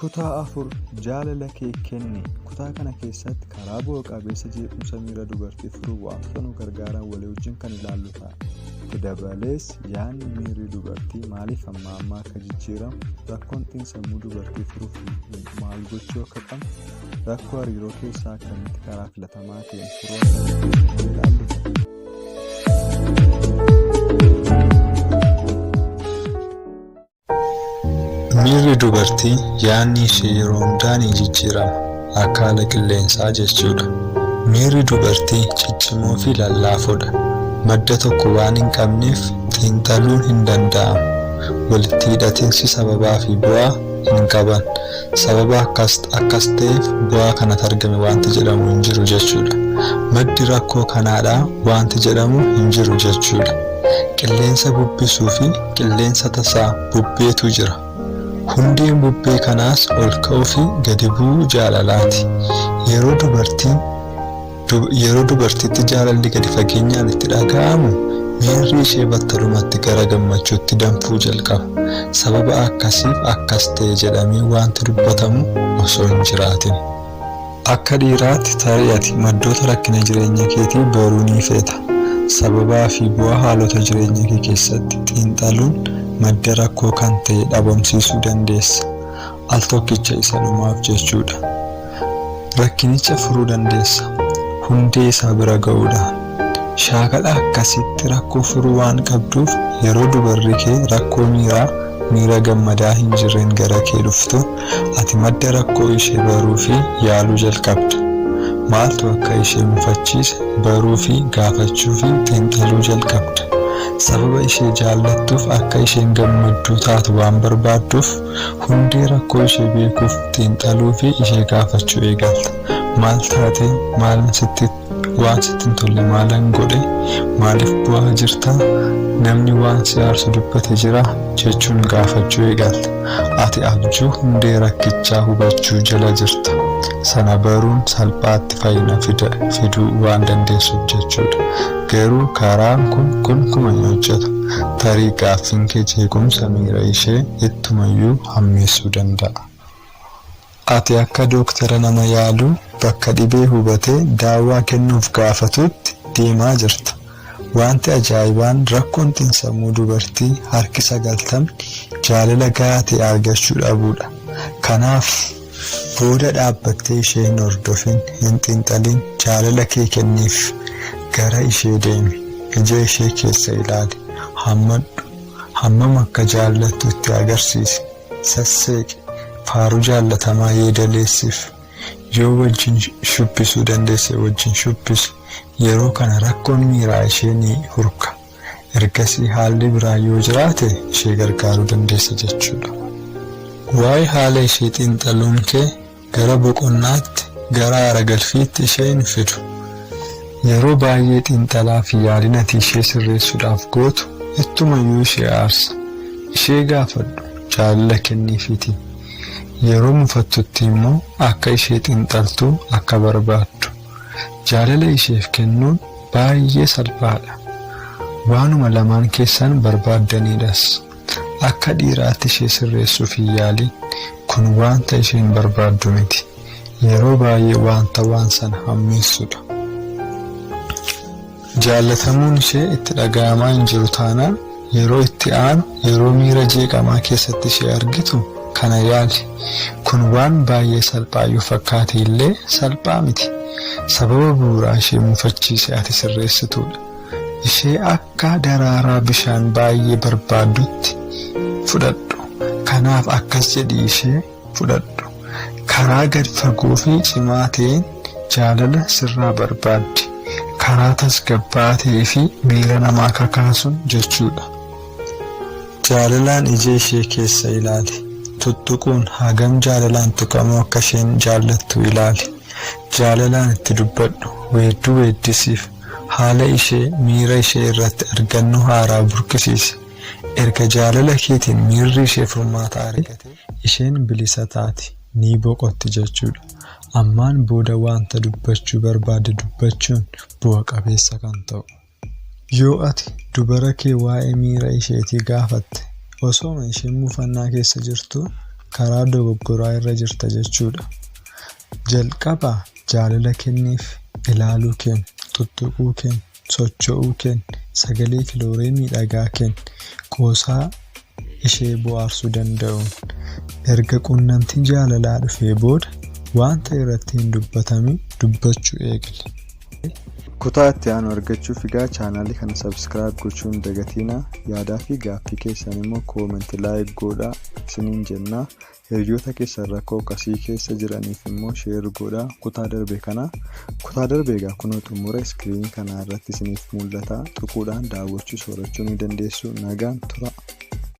Kutaa 4 jaalala kee kenni. Kutaa kana keessatti karaa bu'a qabeessa jeequmsa miira dubartii furuuf wantoota nu gargaaran walii wajjin kan ilaallu ta'a. Itti dabalees yaadni miirri dubartii maaliif amma akka jijjiiramu, rakkoon xiinsammuu dubartii furuuf maal gochuu akka qabnu, rakkoo hariiroo keessaa akkamitti karaa filatamaa ta'een furuu akka dandeenyu ilaallu ta'a. Miirri dubartii yaadni ishee yeroo hundaa ni jijjiirama. Akka haala qilleensaa jechuudha. Miirri dubartii ciccimoo fi lallaafoodha. Madda tokko waan hin qabneef xiinxaluun hin danda'amu. Walitti hidhatiinsi sababaa fi bu'aa hin qaban. Sababa akkas ta'eef bu'aa kanatti argame wanti jedhamu hin jiru jechuudha. Maddi rakkoo kanaadhaa wanti jedhamu hin jiru jechuudha. Qilleensa bubbisuu fi qilleensa tasaa bubbeetu jira. Hundeen bubbee kanaas ol ka'uu fi gadi bu'uu jaalalaati. Yeroo dubartiitti jaalalli gadi fageenyaan itti dhaga'amu, miirri ishee battalumatti gara gammachuutti danfuu jalqaba. Sababa akkasiif akkas ta'e jedhamee wanti dubbatamu osoo hin jiraatin. Akka dhiiraatti tarii ati maddoota rakkina jireenya keetii baruu ni feeta. Sababaa fi bu'aa haalota jireenya kee keessatti xiinxaluun madda rakkoo kan ta'e dhabamsiisuu dandeessa. Al tokkicha isa dhumaaf jechuudha. Rakkinicha furuu dandeessa. Hundee isaa bira ga'uudhaan. Shaakala akkasitti rakkoo furuu waan qabduuf yeroo dubarri kee rakkoo miira gammadaa hin jirreen gara kee dhuftu, ati madda rakkoo ishee baruu fi yaaluu jalqabda. Maaltu akka ishee mufachiise baruu fi gaafachuu fi xiinxaluu jalqabda. Sababa ishee jaallattuuf akka isheen gammadduu taatu waan barbaadduuf hundee rakkoo ishee beekuuf xiinxaluu fi ishee gaafachuu eegalta. Maal taate, waan sitti hin tolle maalan godhe, maaliif bu'aa jirta, namni waan si aarsu dubbate jira jechuun gaafachuu eegalta. Ati abjuu hundee rakkichaa hubachuu jala jirta. Sana baruun salphaatti fayyina fiduu waan dandeessuuf jechuudha. Garuu karaan kun gonkumaa hin hojjetu. Tarii gaaffiin kee jeequmsa miira ishee ittumayyuu hammeessuu danda'a. Ati akka dooktara nama yaaluu bakka dhibee hubatee daawwaa kennuuf gaafatutti deemaa jirta. Wanti ajaa'ibaan rakkoon xiinsammuu dubartii harki 90 jaalala gahaa ta'e argachuu dhabuudha. Kanaaf booda dhaabbattee ishee hin hordofin, hin xiinxalin, jaalala kee kenniif. Gara ishee deemi, ija ishee keessa ilaali, hammam akka jaallattu itti agarsiisi, sasseeqi, faaruu jaallatamaa yeedaleessiif. Yoo wajjin shubbisuu dandeesse wajjin shubbisi. Yeroo kana rakkoon miiraa ishee ni hurka. Ergasii haalli biraa yoo jiraate ishee gargaaruu dandeessa jechuudha. Waa'ee haala ishee xiinxaluun kee gara boqonnaatti, gara aaragalfiitti ishee hin fidu. Yeroo baay'ee xiinxalaa fi yaaliin ati ishee sirreessuudhaaf gootu ittumayyuu ishee aarsa. Ishee gaafadhu, jaalala kenniifiiti. Yeroo mufattutti immoo akka ishee xiinxaltu akka barbaaddu. Jaalala isheef kennuun baay'ee salphaadha. Waanuma lamaan keessan barbaaddanidhas. Akka dhiiraatti ishee sirreessuuf hin yaaliin. Kun wanta isheen barbaaddu miti. Yeroo baay'ee wanta waan sana hammeessudha. Jaallatamuun ishee itti dhaga'amaa hin jiru taanaan yeroo itti aanu, yeroo miira jeeqamaa keessatti ishee argitu kana yaali. Kun waan baay'ee salphaa yoo fakkaate illee salphaa miti. Sababa bu'uuraa ishee mufachiise ati sirreessituudha. Ishee akka daraaraa bishaan baay'ee barbaaddutti fudhadhu. Kanaaf akkas jedhii ishee fudhadhu. Karaa gad fagoo fi cimaa ta'een jaalala sirraa barbaaddi. Karaa tasgabbaa ta'ee fi miira namaa kakaasuun jechuudha. Jaalalaan ija ishee keessa ilaali. Tuttuquun hagam jaalalaan tuqamoo akka isheen jaallattu ilaali. Jaalalaan itti dubbadhu, weedduu weeddisiif. Haala ishee, miira ishee irratti argannoo haaraa burqisiisi. Erga jaalala keetiin miirri ishee furmaata argate, isheen bilisa taati, ni boqotti jechuudha. Ammaan booda wanta dubbachuu barbaade dubbachuun bu'a qabeessa kan ta'u. Yoo ati dubara kee waa'ee miira isheetii gaafatte, osooma isheen mufannaa keessa jirtu karaa dogoggoraa irra jirta jechuudha. Jalqaba jaalala kenniif, ilaaluu keen, tuttuquu keen, socho'uu keen, sagalee kiloorii miidhagaa keen, qoosaa ishee bohaarsuu danda'uun. Erga quunnamtiin jaalalaa dhufee booda wanta irratti hin dubbatamin dubbachuu eegali. Kutaa itti aanu argachuuf egaa chaanaalii kana subscribe gochuun hin dagatinaa. Yaadaa fi gaaffii keessan immoo koomentii like godhaa isiniin jenna. Hiriyoota keessan rakkoo akkasii keessa jiraniif immoo share godhaa. Kutaa darbe egaa kunoo xumura iskiriinii kana irratti isiniif mul'ata. Tuquudhaan daawwachuu soorachuu ni dandeessu. Nagaan tura.